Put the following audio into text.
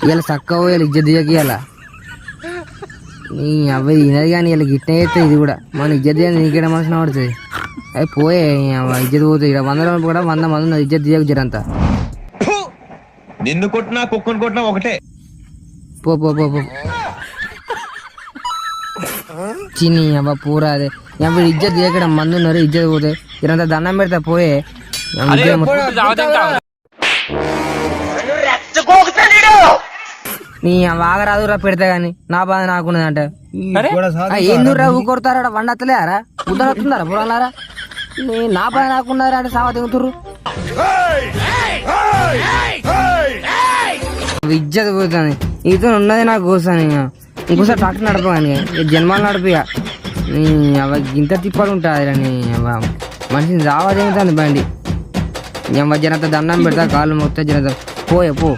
ఇలా చక్కగా పోయాలి ఇజ్జత్ దిగకి ఇలా నీ అబ్బాయి తినది కానీ ఇలా గిట్ట చేస్తే ఇది కూడా మన ఇజ్జత్ దిగ నీకేడ మనసున పడుతుంది. అవి పోయే ఇజ్జత్ పోతుంది. ఇక్కడ 100 మంది కూడా 100 మంది ఉన్నారు ఇజ్జత్ దిగకు జరంతా. నిన్ను కొట్టినా కుక్కను కొట్టినా ఒకటే. పో పో పో పో చిన్ని అబ్బా పూరా అదే అప్పుడు ఇజ్జత్ దిగక్కడ మంది ఉన్నారు ఇజ్జత్ పోతే ఇదంతా దండం పెడతా పోయే. నీ వాగరాదురా పెడతా గాని నా బాధ నాకున్నదంట. ఎందుకు రా ఊకొడతారా వండత్తలేరా ఉద్దరొస్తుందారా పురాలారా నా బాధ నాకున్నారా అంటే సావా దిగుతుర్రు. ఇజ్జత్ పోతుంది నీతో ఉన్నది నాకు కోసాను. ఇంకోసారి ట్రాక్టర్ నడప కానీ జన్మాలు నడిపిగా అవ ఇంత తిప్పలు ఉంటుంది నీ మనిషిని రావా దిగుతుంది బండి. జనంతా దండం పెడతా కాళ్ళు మొత్తం జనంతా పోయే పో.